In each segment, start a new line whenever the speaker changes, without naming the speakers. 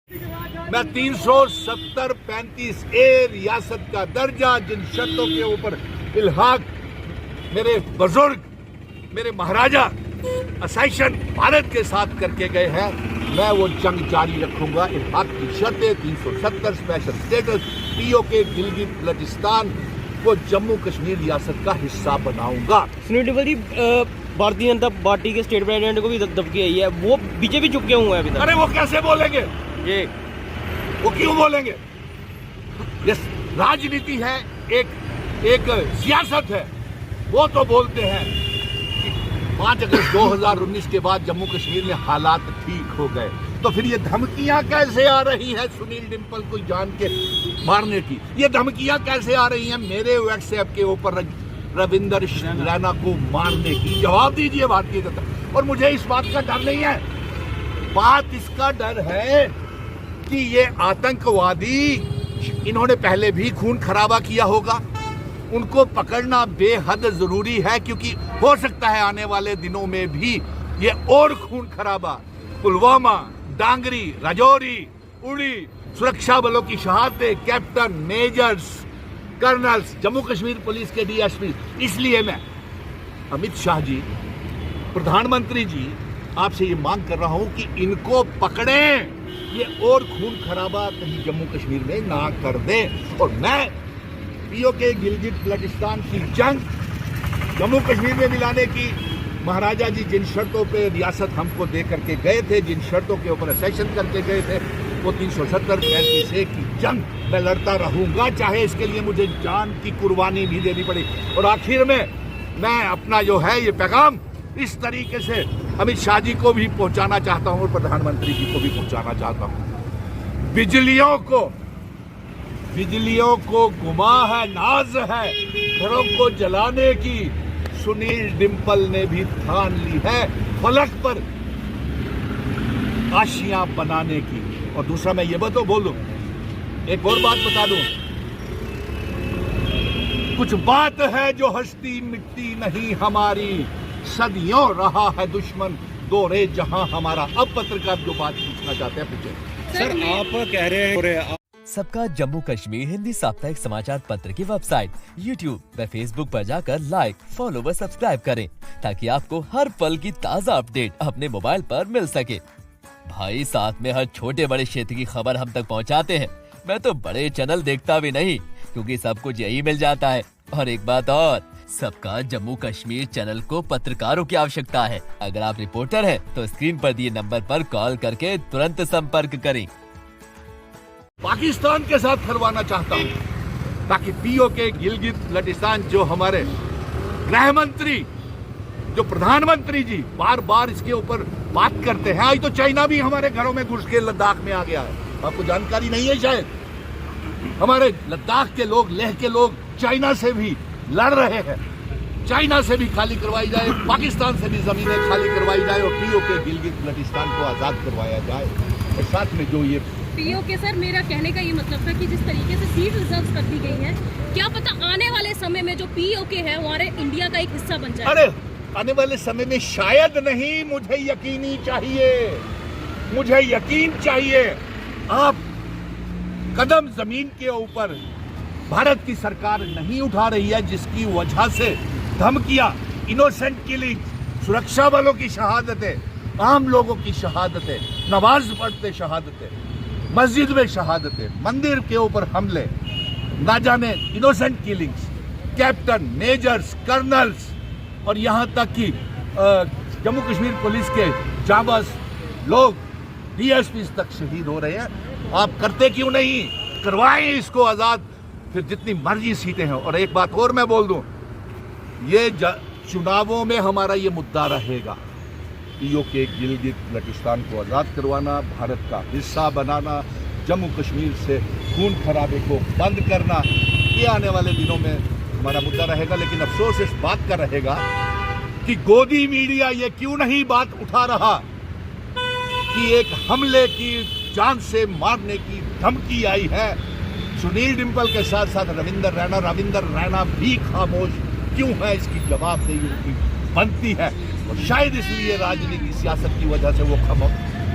मैं 370-35 ए रियासत का दर्जा जिन शर्तों के ऊपर इल्हाक मेरे बुजुर्ग, मेरे महाराजा असेशन भारत के साथ करके गए हैं, मैं वो जंग जारी रखूंगा। इल्हाक की शर्तें 370 special status, PoK Gilgit Baltistan को जम्मू कश्मीर रियासत का हिस्सा बनाऊंगा।
सुनील डिम्पल जी, भारतीय जनता पार्टी के स्टेट प्रेसिडेंट को भी दबकी आई है, वो बीजेपी चुप क्यों हुआ है अभी तक?
अरे वो कैसे बोलेंगे,
ये
वो क्यों बोलेंगे? ये राजनीति है, एक सियासत है। वो तो बोलते हैं कि 5 अगस्त 2019 के बाद जम्मू कश्मीर में हालात ठीक हो गए, तो फिर ये धमकियां कैसे आ रही है सुनील डिम्पल को जान के मारने की? ये धमकियां कैसे आ रही हैं मेरे व्हाट्सएप के ऊपर रविंदर रैना को मारने की? जवाब दीजिए भारतीय जनता। और मुझे इस बात का डर नहीं है, बात इसका डर है कि ये आतंकवादी, इन्होंने पहले भी खून खराबा किया होगा, उनको पकड़ना बेहद जरूरी है, क्योंकि हो सकता है आने वाले दिनों में भी ये और खून खराबा, पुलवामा, डांगरी, राजौरी, उड़ी, सुरक्षा बलों की शहादतें, captain, majors, colonels, Jammu Kashmir police के डीएसपी। इसलिए मैं अमित शाह जी, प्रधानमंत्री जी, आपसे ये मांग कर रहा हूं कि इनको पकड़ें, ये और खून खराबा कहीं जम्मू कश्मीर में ना कर दें। और मैं पीओके गिलगित बल्टिस्तान की जंग जम्मू कश्मीर में मिलाने की, महाराजा जी जिन शर्तों पे रियासत हमको दे करके गए थे, जिन शर्तों के ऊपर सेशन करके गए थे, वो 370-35 ए की जंग मैं लड़ता रहूंगा, चाहे इसके लिए मुझे जान की कुर्बानी भी देनी पड़े। और आखिर में मैं अपना जो है ये पैगाम इस तरीके से अमित शाह जी को भी पहुंचाना चाहता हूं और प्रधानमंत्री जी को भी पहुंचाना चाहता हूं। बिजलियों को गुमा है, नाज है घरों को जलाने की, सुनील डिम्पल ने भी ठान ली है फलक पर आशियां बनाने की। और दूसरा मैं ये बात बोल दूं, एक और बात बता दूं, कुछ बात है जो हस्ती मिटती नहीं हमारी, सदियों रहा है दुश्मन दौरे जहां हमारा। अब पत्रकार जो बात पूछना चाहते हैं पूछे।
सर, आप कह रहे हैं
सबका जम्मू कश्मीर हिंदी साप्ताहिक समाचार पत्र की वेबसाइट, यूट्यूब व फेसबुक पर जाकर लाइक, फॉलो व सब्सक्राइब करें, ताकि आपको हर पल की ताज़ा अपडेट अपने मोबाइल पर मिल सके। भाई, साथ में हर छोटे बड़े क्षेत्र की खबर हम तक पहुंचाते हैं। मैं तो बड़े चैनल देखता भी नहीं, क्योंकि सब कुछ यही मिल जाता है। और एक बात और, सबका जम्मू कश्मीर चैनल को पत्रकारों की आवश्यकता है। अगर आप रिपोर्टर हैं, तो स्क्रीन पर दिए नंबर पर कॉल करके तुरंत संपर्क करें।
पाकिस्तान के साथ करवाना चाहता हूं, ताकि पीओके गिलगित बल्टिस्तान जो हमारे गृह मंत्री, जो प्रधानमंत्री जी बार बार इसके ऊपर बात करते हैं। आज तो चाइना भी हमारे घरों में घुस के लद्दाख में आ गया है, आपको जानकारी नहीं है शायद। हमारे लद्दाख के लोग, लेह के लोग चाइना से भी लड़ रहे हैं। चाइना से भी खाली करवाई जाए, पाकिस्तान से भी जमीनें खाली करवाई जाए और पीओके गिलगित बल्टिस्तान को आजाद करवाया जाए। और साथ में जो ये
पीओके, सर मेरा कहने का ये मतलब था कि जिस तरीके से सीट रिजर्व कर दी गई है, क्या पता आने वाले समय में जो पीओके है हमारे इंडिया का एक हिस्सा बन जाए।
अरे आने वाले समय में शायद नहीं, मुझे यकीनी चाहिए, मुझे यकीन चाहिए। आप कदम जमीन के ऊपर भारत की सरकार नहीं उठा रही है, जिसकी वजह से धमकियां, इनोसेंट किलिंग, सुरक्षा बलों की शहादतें, आम लोगों की शहादतें, नमाज पढ़ते शहादतें, मस्जिद में शहादतें, मंदिर के ऊपर हमले, ना जाने innocent killings, captain, majors, colonel's, और यहाँ तक कि जम्मू कश्मीर पुलिस के जाबाज लोग, डीएसपी तक शहीद हो रहे हैं। आप करते क्यों नहीं? करवाएं इसको आजाद, फिर जितनी मर्जी सीटें हैं। और एक बात और मैं बोल दूं, ये चुनावों में हमारा ये मुद्दा रहेगा, पीओके गिलगित बल्टिस्तान को आजाद करवाना, भारत का हिस्सा बनाना, जम्मू कश्मीर से खून खराबे को बंद करना, ये आने वाले दिनों में हमारा मुद्दा रहेगा। लेकिन अफसोस इस बात का रहेगा कि गोदी मीडिया ये क्यों नहीं बात उठा रहा कि एक हमले की, जान से मारने की धमकी आई है सुनील डिम्पल के साथ साथ रविंदर रैना भी खामोश क्यों है? इसकी जवाबदेही उनकी बनती है। और शायद इसलिए राजनीति सियासत की वजह से वो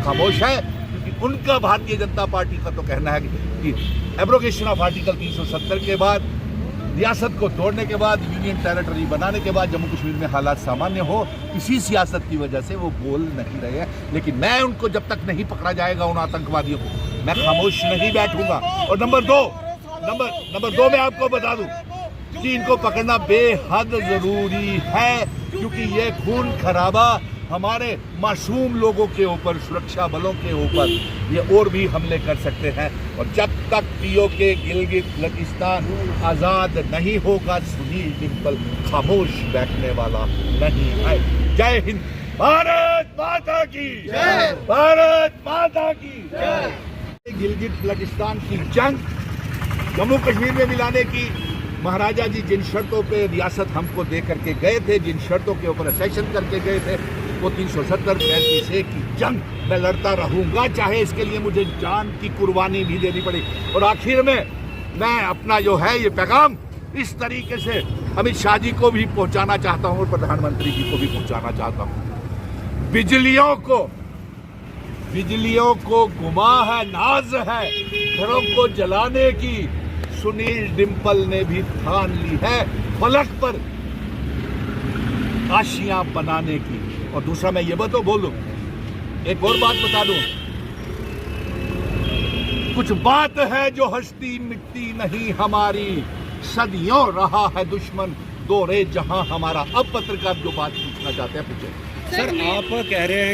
खामोश है, क्योंकि उनका भारतीय जनता पार्टी का तो कहना है कि एब्रोगेशन ऑफ आर्टिकल 370 के बाद, रियासत को तोड़ने के बाद, यूनियन टेरिटरी बनाने के बाद जम्मू कश्मीर में हालात सामान्य हो, इसी सियासत की वजह से वो बोल नहीं रहे हैं। लेकिन मैं उनको जब तक नहीं पकड़ा जाएगा, उन आतंकवादियों को, मैं खामोश नहीं बैठूंगा। और नंबर दो मैं आपको बता दूं कि इनको पकड़ना बेहद जरूरी है, क्योंकि ये खून खराबा हमारे मासूम लोगों के ऊपर, सुरक्षा बलों के ऊपर ये और भी हमले कर सकते हैं। और जब तक पीओके गिलगित बल्तिस्तान आजाद नहीं होगा, सुनील डिम्पल खामोश बैठने वाला नहीं है। जय हिंद, भारत माता की जय, भारत माता की जय। गिलगित बल्तिस्तान की जंग जम्मू कश्मीर में मिलाने की महाराजा जी जिन शर्तों पे रियासत हमको दे करके गए थे, जिन शर्तों के ऊपर सेशन करके गए थे, वो 370-35 की जंग मैं लड़ता रहूंगा, चाहे इसके लिए मुझे जान की कुर्बानी भी देनी पड़े। और आखिर में मैं अपना जो है ये पैगाम इस तरीके से अमित शाह जी को भी पहुंचाना चाहता हूं और प्रधानमंत्री जी को भी पहुंचाना चाहता हूं। बिजलियों को गुमा है, नाज है घरों को जलाने की, सुनील डिम्पल ने भी ठान ली है फलक पर आशियां बनाने की। और दूसरा मैं ये तो बोलूं, एक और बात बता दूं, कुछ बात है जो हस्ती मिटती नहीं हमारी, सदियों रहा है दुश्मन दौरे जहां हमारा। अब पत्रकार जो बात पूछना चाहते हैं पूछे।
सर आप कह रहे हैं